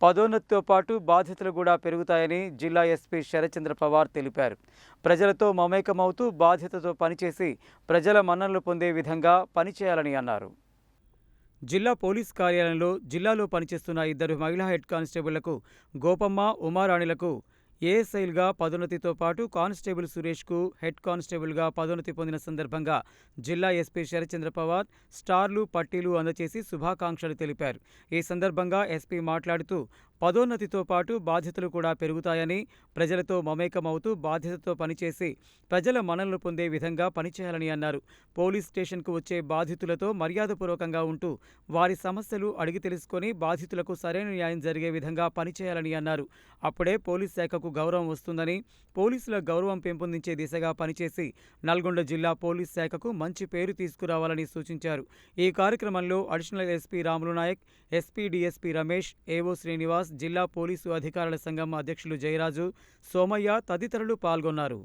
పదోన్నతితో పాటు బాధ్యతలు కూడా పెరుగుతాయని జిల్లా ఎస్పీ శరత్చంద్ర పవార్ తెలిపారు. ప్రజలతో మమేకమవుతూ బాధ్యతతో పనిచేసి ప్రజల మన్ననలు పొందే విధంగా పనిచేయాలని అన్నారు. జిల్లా పోలీస్ కార్యాలయంలో జిల్లాలో పనిచేస్తున్న 2 మహిళా హెడ్ కానిస్టేబుళ్లకు గోపమ్మ, ఉమారాణిలకు ఏఎస్ఐలుగా పదోన్నతితో పాటు కానిస్టేబుల్ సురేష్కు హెడ్ కానిస్టేబుల్గా పదోన్నతి పొందిన సందర్భంగా జిల్లా ఎస్పీ శరత్చంద్ర పవార్ స్టార్లు, పట్టీలు అందజేసి శుభాకాంక్షలు తెలిపారు. ఈ సందర్భంగా ఎస్పీ మాట్లాడుతూ పదోన్నతితో పాటు బాధ్యతలు కూడా పెరుగుతాయని, ప్రజలతో మమేకమవుతూ బాధ్యతతో పనిచేసి ప్రజల మన్ననలు పొందే విధంగా పనిచేయాలని అన్నారు. పోలీస్ స్టేషన్కు వచ్చే బాధితులతో మర్యాదపూర్వకంగా ఉంటూ వారి సమస్యలు అడిగి తెలుసుకొని బాధితులకు సరైన న్యాయం జరిగే విధంగా పనిచేయాలని అన్నారు. అప్పుడే పోలీస్ శాఖకు గౌరవం వస్తుందని, పోలీసుల గౌరవం పెంపొందించే దిశగా పనిచేసి నల్గొండ జిల్లా పోలీస్ శాఖకు మంచి పేరు తీసుకురావాలని సూచించారు. ఈ కార్యక్రమంలో additional SP Ramulu Naik, SP DSP Ramesh, AO Srinivas, జిల్లా పోలీసు అధికారుల సంఘం అధ్యక్షులు జయరాజు, సోమయ్య తదితరులు పాల్గొన్నారు.